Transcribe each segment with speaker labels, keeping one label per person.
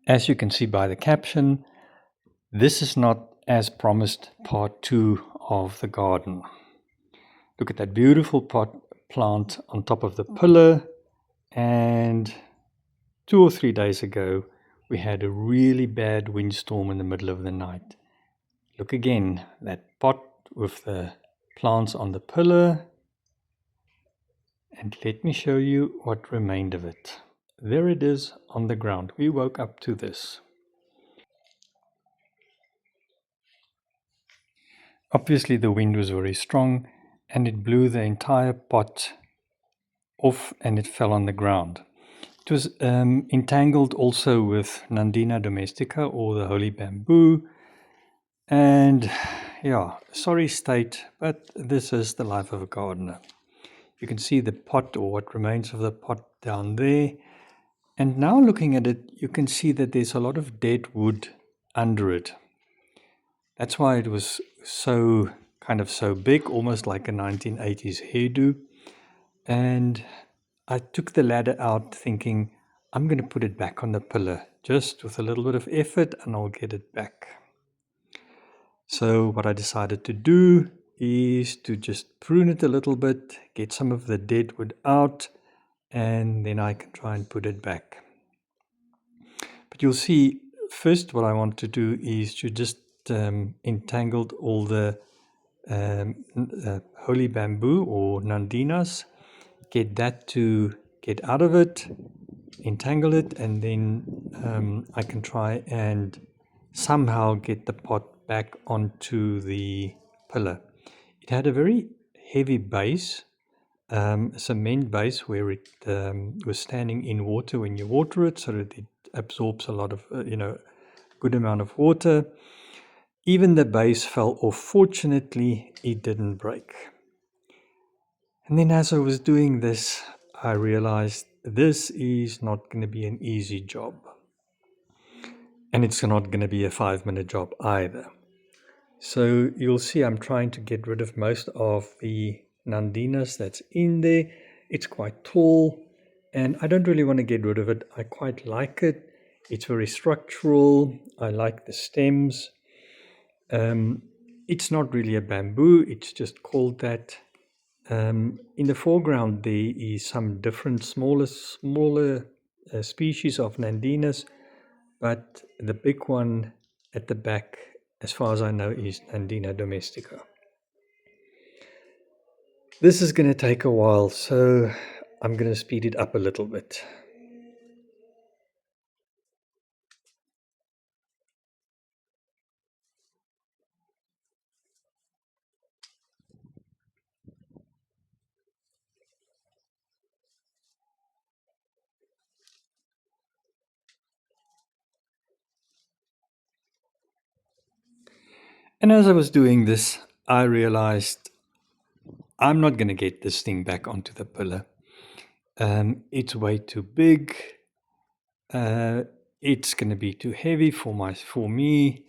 Speaker 1: As you can see by the caption, this is not, as promised, part 2 of the garden. Look at that beautiful pot plant on top of the pillar, and 2 or 3 days ago we had a really bad windstorm in the middle of the night. Look again, that pot with the plants on the pillar, and let me show you what remained of it. There it is on the ground. We woke up to this. Obviously the wind was very strong and it blew the entire pot off and it fell on the ground. It was entangled also with Nandina domestica, or the holy bamboo. And yeah, sorry state, but this is the life of a gardener. You can see the pot, or what remains of the pot, down there. And now looking at it, you can see that there's a lot of dead wood under it. That's why it was so big, almost like a 1980s hairdo. And I took the ladder out thinking, I'm going to put it back on the pillar, just with a little bit of effort, and I'll get it back. So what I decided to do is to just prune it a little bit, get some of the dead wood out, and then I can try and put it back. But you'll see, first what I want to do is to just entangle all the holy bamboo or nandinas, get out of it, entangle it, and then I can try and somehow get the pot back onto the pillar. It had a very heavy base, a cement base, where it was standing in water when you water it, so that it absorbs a lot of, good amount of water. Even the base fell off. Fortunately, it didn't break. And then as I was doing this, I realized this is not going to be an easy job. And it's not going to be a 5-minute job either. So you'll see I'm trying to get rid of most of the nandinas that's in there. It's quite tall, and I don't really want to get rid of it. I quite like it. It's very structural. I like the stems. It's not really a bamboo, it's just called that. In the foreground there is some different smaller species of nandinas, but the big one at the back, as far as I know, is Nandina domestica. This is going to take a while, so I'm going to speed it up a little bit. And as I was doing this, I realized I'm not going to get this thing back onto the pillar. It's way too big. It's going to be too heavy for me.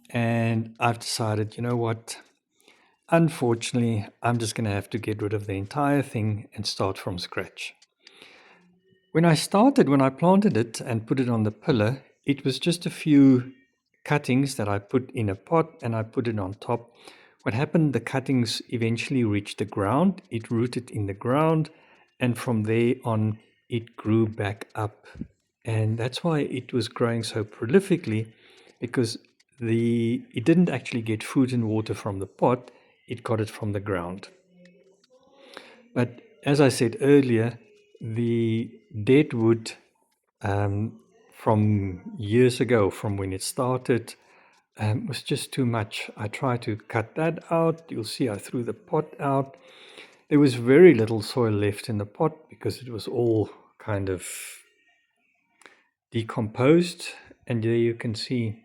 Speaker 1: And I've decided, you know what? Unfortunately, I'm just going to have to get rid of the entire thing and start from scratch. When I planted it and put it on the pillar, it was just a few cuttings that I put in a pot and I put it on top. What happened, the cuttings eventually reached the ground, it rooted in the ground, and from there on it grew back up. And that's why it was growing so prolifically, because it didn't actually get food and water from the pot, it got it from the ground. But as I said earlier, the dead wood from years ago, from when it started, was just too much. I tried to cut that out. You'll see I threw the pot out. There was very little soil left in the pot because it was all kind of decomposed. And there you can see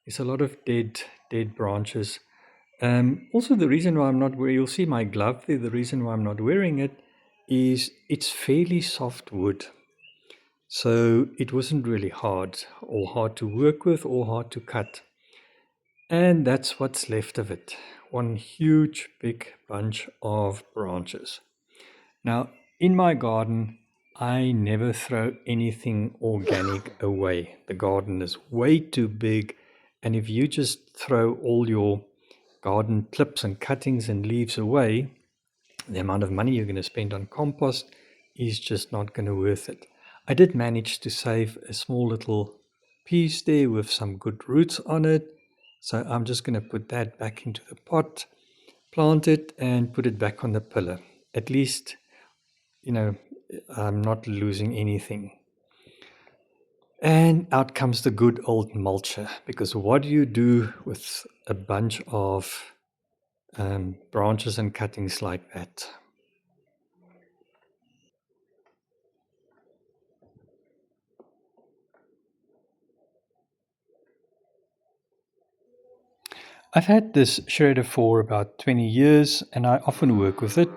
Speaker 1: there's a lot of dead branches. Also, the reason why I'm not wearing, you'll see my glove there, the reason why I'm not wearing it is it's fairly soft wood. So it wasn't really hard to work with or hard to cut. And that's what's left of it. One huge big bunch of branches. Now, in my garden, I never throw anything organic away. The garden is way too big, and if you just throw all your garden clips and cuttings and leaves away, the amount of money you're going to spend on compost is just not going to worth it. I did manage to save a small little piece there with some good roots on it. So I'm just going to put that back into the pot, plant it, and put it back on the pillar. At least, you know, I'm not losing anything. And out comes the good old mulcher, because what do you do with a bunch of branches and cuttings like that? I've had this shredder for about 20 years and I often work with it.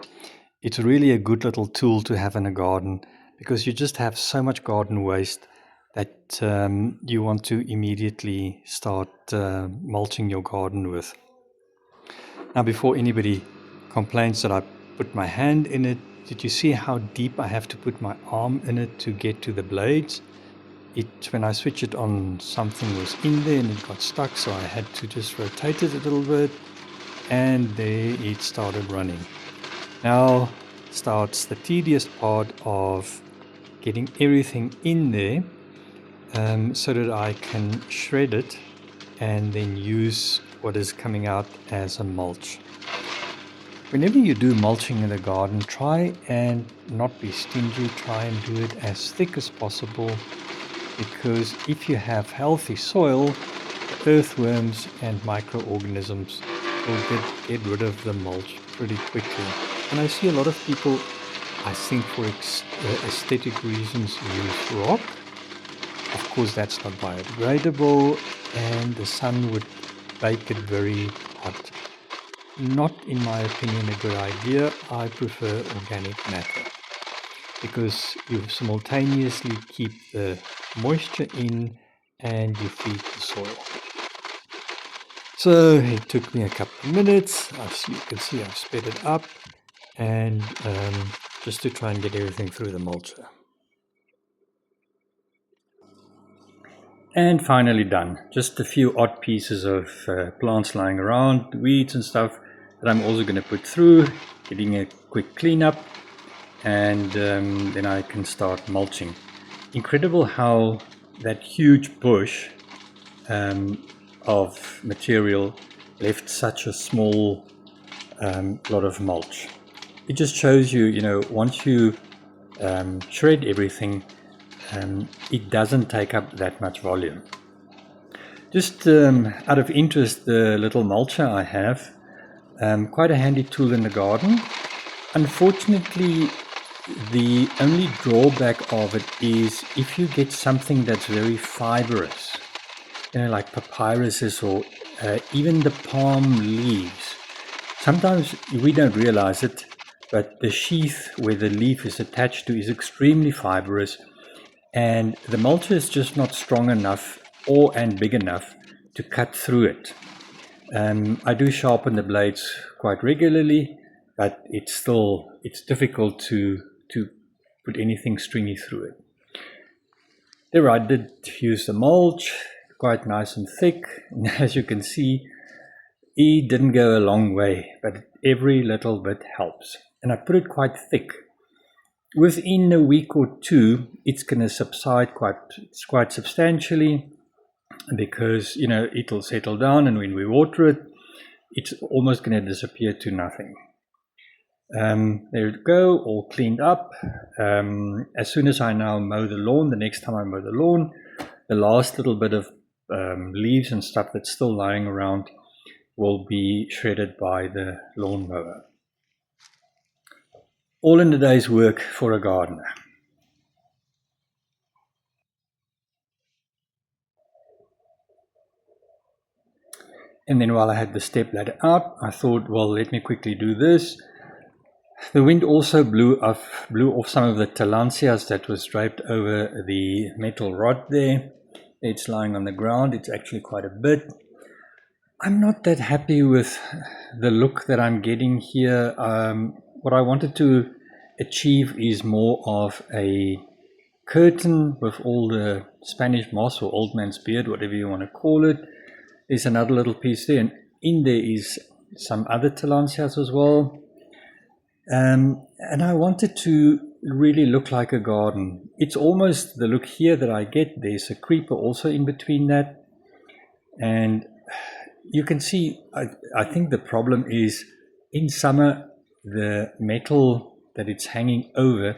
Speaker 1: It's really a good little tool to have in a garden because you just have so much garden waste that you want to immediately start mulching your garden with. Now, before anybody complains that I put my hand in it, did you see how deep I have to put my arm in it to get to the blades? When I switch it on, something was in there and it got stuck, so I had to just rotate it a little bit, and there it started running. Now starts the tedious part of getting everything in there so that I can shred it and then use what is coming out as a mulch. Whenever you do mulching in the garden, try and not be stingy, try and do it as thick as possible, because if you have healthy soil, earthworms and microorganisms will get rid of the mulch pretty quickly. And I see a lot of people, I think for aesthetic reasons, use rock. Of course, that's not biodegradable, and the sun would bake it very hot. Not, in my opinion, a good idea. I prefer organic matter because you simultaneously keep the moisture in and you feed the soil. So it took me a couple of minutes. As you can see, I've sped it up, and just to try and get everything through the mulcher. And finally done. Just a few odd pieces of plants lying around, weeds and stuff that I'm also going to put through, getting a quick cleanup, and then I can start mulching. Incredible how that huge bush of material left such a small lot of mulch. It just shows you, once you shred everything, it doesn't take up that much volume. Just out of interest, the little mulcher I have, quite a handy tool in the garden. Unfortunately, the only drawback of it is if you get something that's very fibrous, like papyruses or even the palm leaves. Sometimes we don't realize it, but the sheath where the leaf is attached to is extremely fibrous, and the mulcher is just not strong enough and big enough to cut through it. I do sharpen the blades quite regularly, but it's difficult to put anything stringy through it. There I did use the mulch, quite nice and thick, and as you can see, it didn't go a long way, but every little bit helps. And I put it quite thick. Within a week or two, it's going to subside quite substantially, because it'll settle down, and when we water it, it's almost going to disappear to nothing. There we go, all cleaned up. As soon as I now mow the lawn, the next time I mow the lawn, the last little bit of leaves and stuff that's still lying around will be shredded by the lawnmower. All in a day's work for a gardener. And then while I had the step ladder out, I thought, well, let me quickly do this. The wind also blew off some of the tillandsias that was draped over the metal rod there. It's lying on the ground. It's actually quite a bit. I'm not that happy with the look that I'm getting here. What I wanted to achieve is more of a curtain with all the Spanish moss or old man's beard, whatever you want to call it. There's another little piece there, and in there is some other tillandsias as well. And I wanted to really look like a garden. It's almost the look here that I get. There's a creeper also in between that. And you can see, I think the problem is in summer, the metal that it's hanging over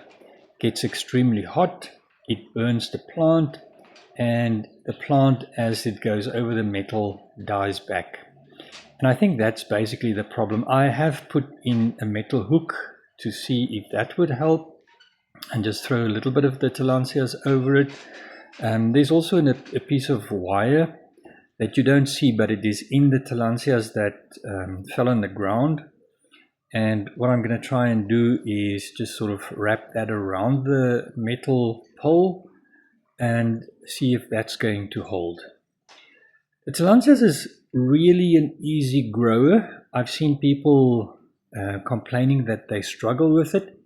Speaker 1: gets extremely hot. It burns the plant, and the plant, as it goes over the metal, dies back. And I think that's basically the problem. I have put in a metal hook to see if that would help, and just throw a little bit of the tillandsias over it. There's also a piece of wire that you don't see, but it is in the tillandsias that fell on the ground. And what I'm going to try and do is just sort of wrap that around the metal pole and see if that's going to hold. The tillandsias is really an easy grower. I've seen people complaining that they struggle with it.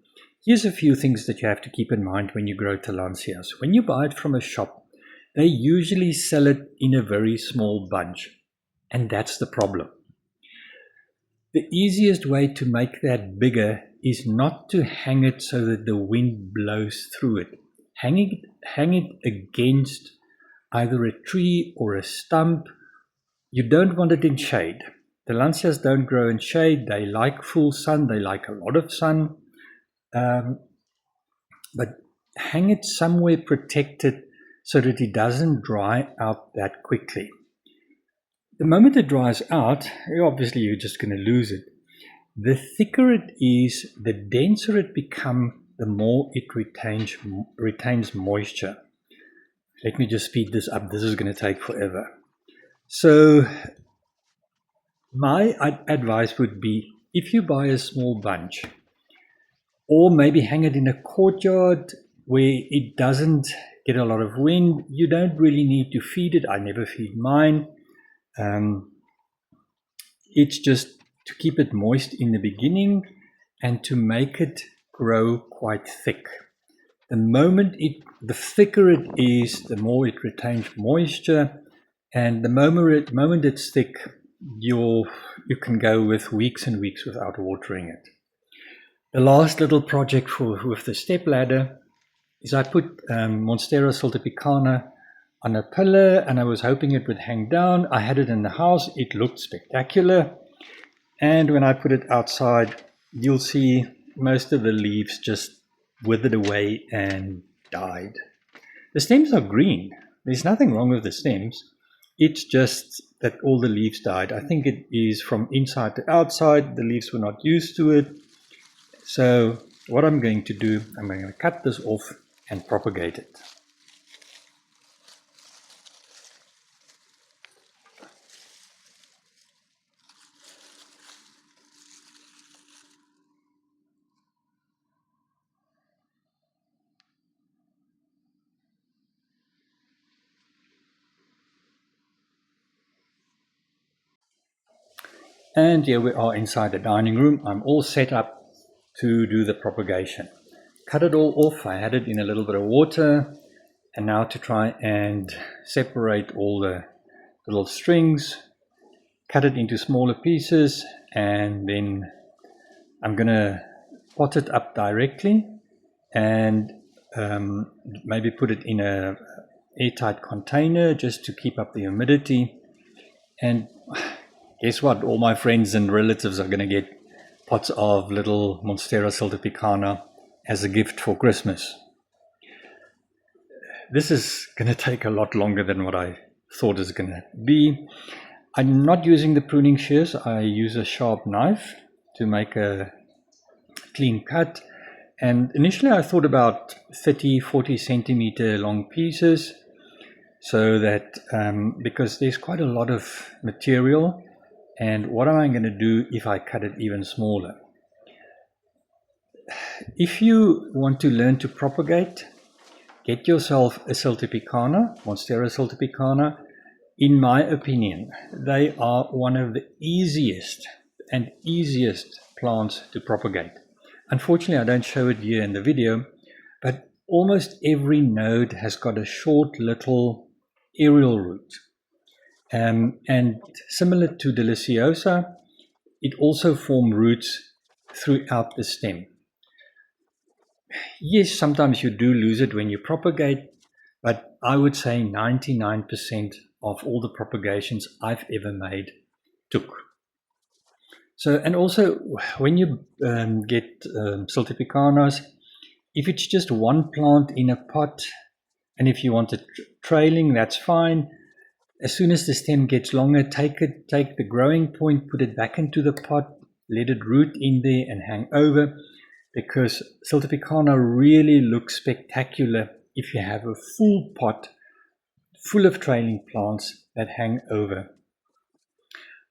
Speaker 1: Here's a few things that you have to keep in mind when you grow tillandsias. When you buy it from a shop, they usually sell it in a very small bunch, and that's the problem. The easiest way to make that bigger is not to hang it so that the wind blows through it. Hang it against either a tree or a stump. You don't want it in shade. Tillandsias don't grow in shade. They like full sun. They like a lot of sun. But hang it somewhere protected so that it doesn't dry out that quickly. The moment it dries out, obviously you're just going to lose it. The thicker it is, the denser it becomes, the more it retains moisture. Let me just speed this up. This is going to take forever. So my advice would be, if you buy a small bunch, or maybe hang it in a courtyard where it doesn't get a lot of wind, you don't really need to feed it. I never feed mine. It's just to keep it moist in the beginning and to make it grow quite thick. The thicker it is, the more it retains moisture, and the moment it's thick, you can go with weeks and weeks without watering it. The last little project with the step ladder is I put Monstera siltepicana on a pillar, and I was hoping it would hang down. I had it in the house. It looked spectacular. And when I put it outside, you'll see most of the leaves just withered away and died. The stems are green. There's nothing wrong with the stems. It's just that all the leaves died. I think it is from inside to outside. The leaves were not used to it. So what I'm going to do, I'm going to cut this off and propagate it. And here we are inside the dining room. I'm all set up to do the propagation. Cut it all off. I had it in a little bit of water. And now to try and separate all the little strings, cut it into smaller pieces, and then I'm going to pot it up directly and maybe put it in a airtight container just to keep up the humidity. And guess what? All my friends and relatives are going to get pots of little Monstera siltepicana as a gift for Christmas. This is going to take a lot longer than what I thought it was going to be. I'm not using the pruning shears. I use a sharp knife to make a clean cut. And initially I thought about 30-40 centimeter long pieces, so that because there's quite a lot of material. And what am I going to do if I cut it even smaller? If you want to learn to propagate, get yourself a siltepicana, Monstera siltepicana. In my opinion, they are one of the easiest plants to propagate. Unfortunately, I don't show it here in the video, but almost every node has got a short little aerial root. And similar to Deliciosa, it also forms roots throughout the stem. Yes, sometimes you do lose it when you propagate, but I would say 99% of all the propagations I've ever made took. So, and also when you get siltepicanas, if it's just one plant in a pot, and if you want it trailing, that's fine. As soon as the stem gets longer, take the growing point, put it back into the pot, let it root in there and hang over, because siltepicana really looks spectacular if you have a full pot full of trailing plants that hang over.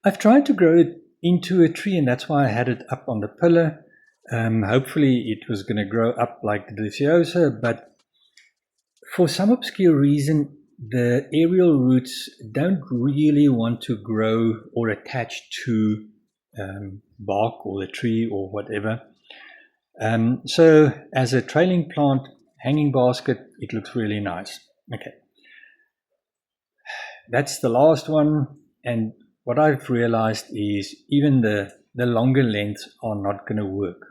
Speaker 1: I've tried to grow it into a tree, and that's why I had it up on the pillar. Hopefully it was going to grow up like the Deliciosa, but for some obscure reason, the aerial roots don't really want to grow or attach to bark or the tree or whatever. So as a trailing plant, hanging basket, it looks really nice. Okay, that's the last one. And what I've realized is even the longer lengths are not going to work.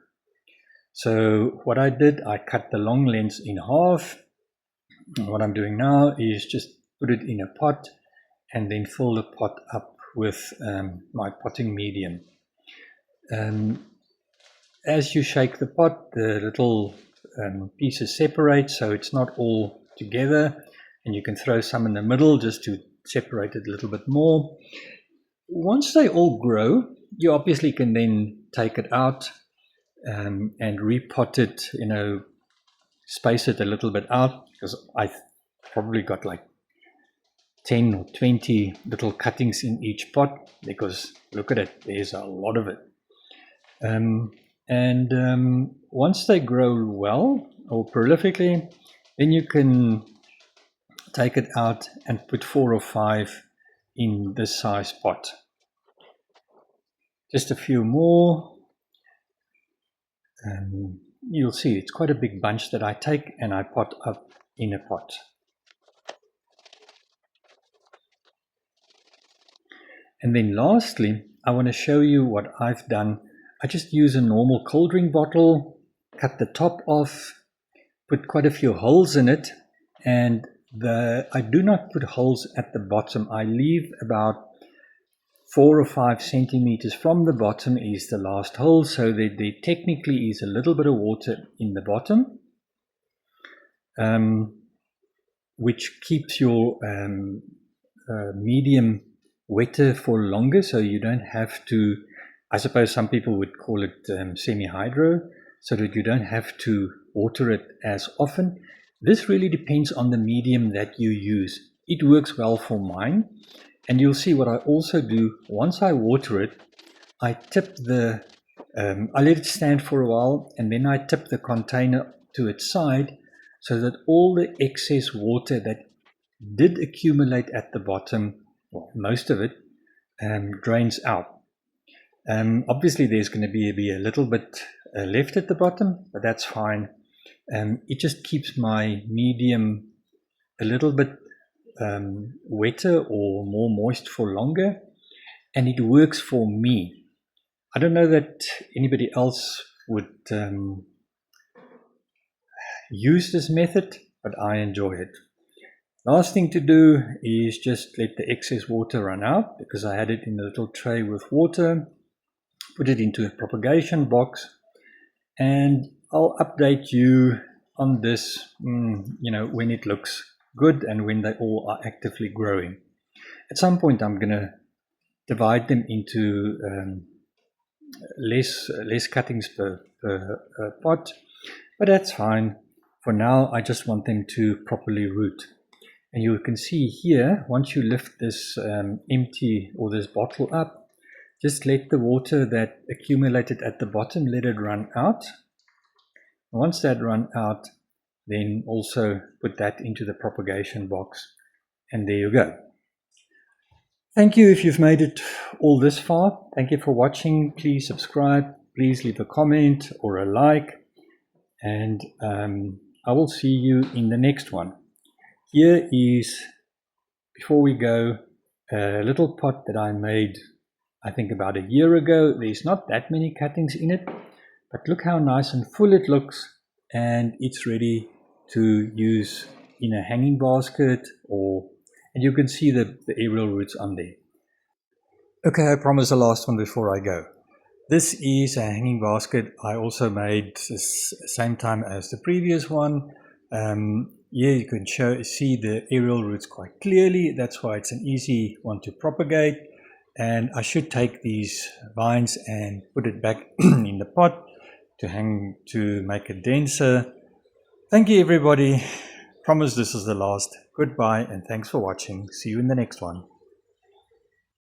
Speaker 1: So what I did, I cut the long lengths in half. And what I'm doing now is just put it in a pot and then fill the pot up with my potting medium. As you shake the pot, the little pieces separate, so it's not all together, and you can throw some in the middle just to separate it a little bit more. Once they all grow, you obviously can then take it out and repot it, space it a little bit out, because I've probably got like 10 or 20 little cuttings in each pot, because look at it, there's a lot of it. Once they grow well or prolifically, then you can take it out and put 4 or 5 in this size pot. Just a few more. You'll see it's quite a big bunch that I take and I pot up in a pot. And then lastly, I want to show you what I've done. I just use a normal cold drink bottle, cut the top off, put quite a few holes in it, and I do not put holes at the bottom. I leave about 4 or 5 centimeters from the bottom is the last hole, so there technically is a little bit of water in the bottom, which keeps your medium wetter for longer, so you don't have to, I suppose some people would call it semi-hydro, so that you don't have to water it as often. This really depends on the medium that you use. It works well for mine. And you'll see what I also do, once I water it, I tip I let it stand for a while, and then I tip the container to its side so that all the excess water that did accumulate at the bottom, well, most of it, drains out. Obviously there's going to be a little bit left at the bottom, but that's fine. It just keeps my medium a little bit wetter or more moist for longer, and it works for me. I don't know that anybody else would use this method, but I enjoy it. Last thing to do is just let the excess water run out, because I had it in a little tray with water, put it into a propagation box, and I'll update you on this when it looks good and when they all are actively growing. At some point I'm going to divide them into less cuttings per pot, but that's fine. For now I just want them to properly root. And you can see here, once you lift this empty or this bottle up, just let the water that accumulated at the bottom, let it run out. Once that run out, then also put that into the propagation box, and there you go. Thank you if you've made it all this far. Thank you for watching. Please subscribe, please leave a comment or a like, and I will see you in the next one. Here is, before we go, a little pot that I made, I think about a year ago. There's not that many cuttings in it, but look how nice and full it looks, and it's ready to use in a hanging basket, and you can see the aerial roots on there. Okay, I promise the last one before I go. This is a hanging basket I also made the same time as the previous one. Here you can see the aerial roots quite clearly. That's why it's an easy one to propagate. And I should take these vines and put it back in the pot to make it denser. Thank you, everybody. Promise this is the last. Goodbye, and thanks for watching. See you in the next one.